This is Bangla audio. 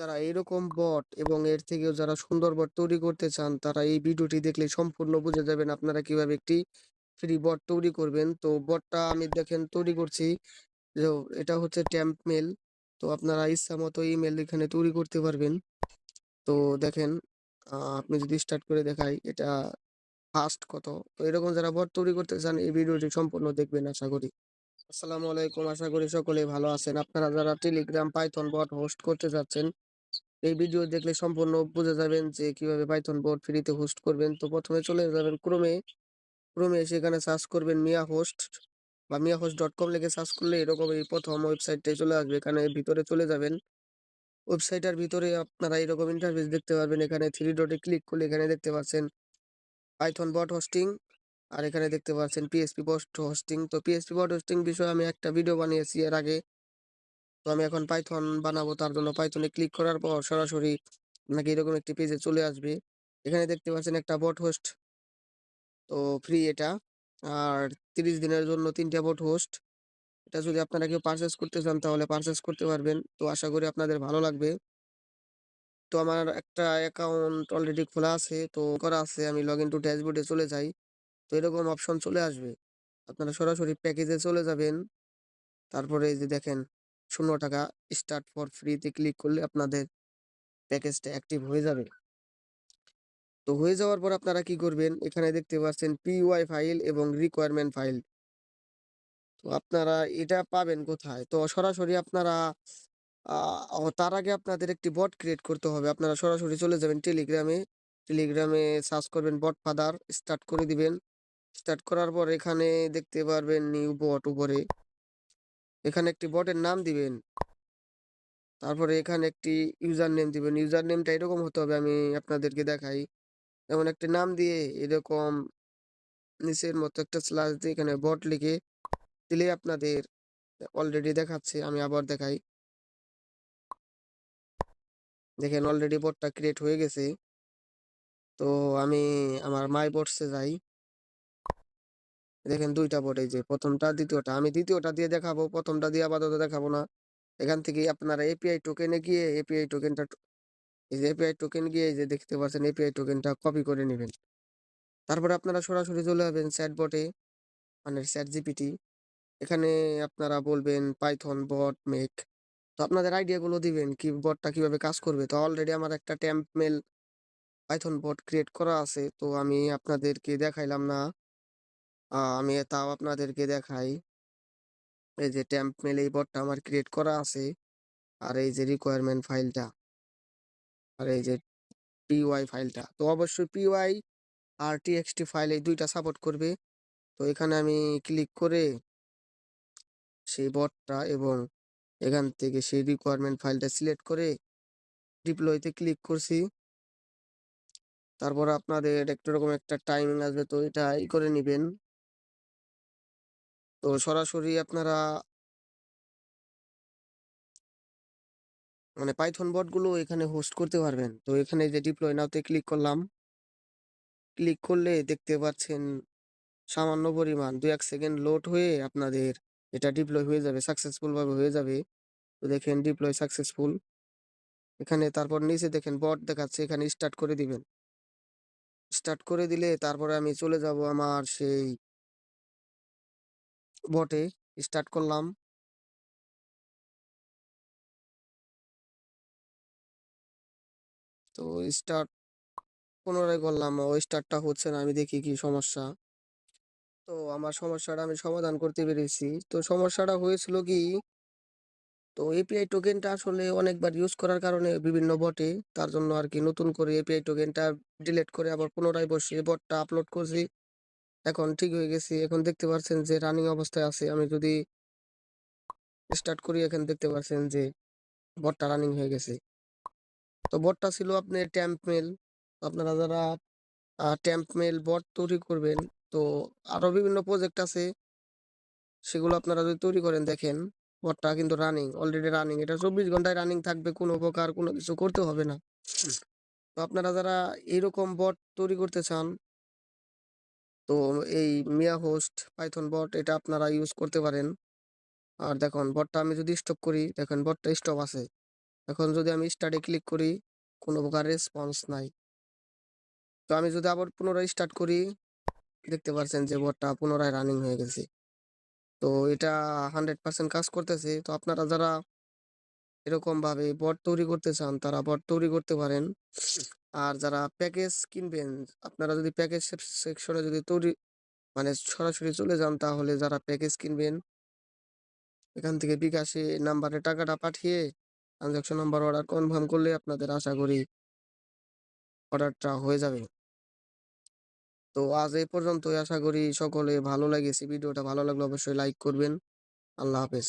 যারা এরকম বট এবং এর থেকেও যারা সুন্দর বট তৈরি করতে চান তারা এই ভিডিওটি দেখলে সম্পূর্ণ বুঝে যাবেন আপনারা কিভাবে একটি ফ্রি বট তৈরি করবেন। তো বটটা আমি দেখেন তৈরি করছি। যে এটা হচ্ছে ট্যাম্প মেল। তো আপনারা ইচ্ছা মতো ইমেল এখানে তৈরি করতে পারবেন। তো দেখেন আপনি যদি স্টার্ট করে দেখাই এটা ফাস্ট কত। তো এরকম যারা বট তৈরি করতে চান এই ভিডিওটি সম্পূর্ণ দেখবেন আশা করি। আসসালামু আলাইকুম, আশা করি সকলেই ভালো আছেন। আপনারা যারা টেলিগ্রাম পাইথন বট হোস্ট করতে যাচ্ছেন এই ভিডিও দেখলে সম্পূর্ণ বুঝে যাবেন যে কিভাবে পাইথন বট ফ্রিতে হোস্ট করবেন। তো প্রথমে চলে যাবেন ক্রোমে সেখানে সার্চ করবেন মিয়া হোস্ট বা miahost.com লিখে সার্চ করলে এরকম এই প্রথম ওয়েবসাইটটাই চলে আসবে। এখানে ভিতরে চলে যাবেন। ওয়েবসাইটের ভিতরে আপনারা এরকম ইন্টারফেস দেখতে পারবেন। এখানে থ্রি ডটে ক্লিক করলে এখানে দেখতে পাচ্ছেন পাইথন বট হোস্টিং, আর এখানে দেখতে পাচ্ছেন পিএইচপি বট হোস্টিং। তো পিএইচপি বট হোস্টিং বিষয়ে আমি একটা ভিডিও বানিয়েছি এর আগে। তো আমি এখন পাইথন বানাবো, তার জন্য পাইথনে ক্লিক করার পর সরাসরি আপনাকে এরকম একটি পেজে চলে আসবে। এখানে দেখতে পাচ্ছেন একটা বট হোস্ট, তো ফ্রি এটা। আর 30 দিনের জন্য 3টা বট হোস্ট। এটা যদি আপনারা কেউ পারচেস করতে চান তাহলে পারচেস করতে পারবেন। তো আশা করি আপনাদের ভালো লাগবে। তো আমার একটা অ্যাকাউন্ট অলরেডি খোলা আছে, তো করা আছে। আমি লগ ইন টু ড্যাশবোর্ডে চলে যাই। তো এরকম অপশন চলে আসবে। আপনারা সরাসরি প্যাকেজে চলে যাবেন। তারপরে এই যে দেখেন ৳0 স্টার্ট ফর ফ্রিতে ক্লিক করলে আপনাদের প্যাকেজটা অ্যাক্টিভ হয়ে যাবে। তো হয়ে যাওয়ার পর আপনারা কি করবেন, এখানে দেখতে পাচ্ছেন পিওয়াই ফাইল এবং রিকোয়ারমেন্ট ফাইল। তো আপনারা এটা পাবেন কোথায়? তো সরাসরি আপনারা তার আগে আপনাদের একটি বট ক্রিয়েট করতে হবে। আপনারা সরাসরি চলে যাবেন টেলিগ্রামে সার্চ করবেন বট ফাদার, স্টার্ট করে দিবেন। স্টার্ট করার পর এখানে দেখতে পারবেন নিউ বট উপরে। এখানে একটি বটের নাম দিবেন। তারপরে এখানে একটি ইউজার নেম দিবেন। ইউজার নেমটা এরকম হতে হবে, আমি আপনাদেরকে দেখাই। যেমন একটা নাম দিয়ে এরকম নিচের মতো একটা স্ল্যাশ দিয়ে এখানে বট লিখে দিলেই আপনাদের অলরেডি দেখাচ্ছে। আমি আবার দেখাই। দেখেন অলরেডি বটটা ক্রিয়েট হয়ে গেছে। তো আমি আমার মাই বটসে যাই। দেখেন 2টা বট, এই যে ১ম টা ২য় টা। আমি ২য় টা দিয়ে দেখাবো, ১ম টা দিয়ে আপাতত দেখাবো না। এখান থেকে আপনারা এপিআই টোকেনে গিয়ে এপিআই টোকেনটা এই যে এপিআই টোকেন গিয়ে এই যে দেখতে পাচ্ছেন এপিআই টোকেনটা কপি করে নেবেন। তারপরে আপনারা সরাসরি চলে যাবেন চ্যাটবটে, মানে চ্যাট জিপিটি। এখানে আপনারা বলবেন পাইথন বট মেক। তো আপনাদের আইডিয়া গুলো দিবেন কি বটটা কিভাবে কাজ করবে। তো অলরেডি আমার একটা ট্যাম্প মেল পাইথন বট ক্রিয়েট করা আছে, তো আমি আপনাদেরকে দেখাইলাম না। আমি তাও আপনাদেরকে দেখাই। এই যে ট্যাম্প মেল এই বটটা আমার ক্রিয়েট করা আছে। আর এই যে রিকোয়ারমেন্ট ফাইলটা, আর এই যে পিওয়াই ফাইলটা। তো অবশ্যই পিওয়াই আর টিএক্সটি ফাইল এই 2টা সাপোর্ট করবে। তো এখানে আমি ক্লিক করে সেই বটটা এবং এখান থেকে সেই রিকোয়ারমেন্ট ফাইলটা সিলেক্ট করে ডিপ্লয়তে ক্লিক করছি। তারপর আপনাদের একটু রকম একটা টাইমিং আসবে, তো এটা করে নিবেন। তো সরাসরি আপনারা মানে পাইথন বটগুলো এখানে হোস্ট করতে পারবেন। তো এখানে যে ডিপ্লয় নাওতে ক্লিক করলাম। ক্লিক করলে দেখতে পাচ্ছেন সামান্য পরিমাণ 2-1 সেকেন্ড লোড হয়ে আপনাদের এটা ডিপ্লয় হয়ে যাবে, সাকসেসফুল ভাবে হয়ে যাবে। তো দেখেন ডিপ্লয় সাকসেসফুল। এখানে তারপর নিচে দেখেন বট দেখাচ্ছে, এখানে স্টার্ট করে দিবেন। স্টার্ট করে দিলে তারপরে আমি চলে যাব আমার সেই বটে। স্টার্ট করলাম। তো স্টার্ট পুনরায় করলাম। স্টার্টটা হচ্ছে না, আমি দেখি কি সমস্যা। তো আমার সমস্যাটা আমি সমাধান করতে পেরেছি। তো সমস্যাটা হয়েছিল কি, তো এপিআই টোকেনটা আসলে অনেকবার ইউজ করার কারণে বিভিন্ন বটে, তার জন্য আর কি নতুন করে এপিআই টোকেনটা ডিলিট করে আবার পুনরায় বসিয়ে বটটা আপলোড করছি। এখন ঠিক হয়ে গেছে। এখন দেখতে পাচ্ছেন যে রানিং অবস্থায় আছে। আমি যদি স্টার্ট করি এখানে দেখতে পাচ্ছেন যে বটটা রানিং হয়ে গেছে। তো বটটা ছিল আপনার ট্যাম্প মেল। আপনারা যারা ট্যাম্প মেল বট তৈরি করবেন, তো আরো বিভিন্ন প্রজেক্ট আছে, সেগুলো আপনারা যদি তৈরি করেন দেখেন বটটা কিন্তু রানিং, অলরেডি রানিং। এটা 24 ঘন্টায় রানিং থাকবে, কোনো প্রকার কোনো কিছু করতে হবে না। তো আপনারা যারা এরকম বট তৈরি করতে চান, তো এই মিয়া হোস্ট পাইথন বট এটা আপনারা ইউজ করতে পারেন। আর দেখুন বটটা আমি যদি স্টপ করি, দেখেন বটটা স্টপ আছে। এখন যদি আমি স্টার্টে ক্লিক করি, কোনো প্রকার রেসপন্স নাই। তো আমি যদি আবার পুনরায় স্টার্ট করি, দেখতে পাচ্ছেন যে বটটা পুনরায় রানিং হয়ে গেছে। তো এটা 100% কাজ করতেছে। তো আপনারা যারা এরকমভাবে বট তৈরি করতে চান, তারা বট তৈরি করতে পারেন। আর যারা প্যাকেজ কিনবেন, আপনারা যদি প্যাকেজ সেকশনে যদি মানে সরাসরি চলে যান, তাহলে যারা প্যাকেজ কিনবেন, এখান থেকে বিকাশে নাম্বারে টাকাটা পাঠিয়ে ট্রানজাকশন নাম্বার অর্ডার কনফার্ম করলে আপনাদের আশা করি অর্ডারটা হয়ে যাবে। তো আজ এই পর্যন্তই। আশা করি সকলে ভালো লেগেছে। ভিডিওটা ভালো লাগলে অবশ্যই লাইক করবেন। আল্লাহ হাফেজ।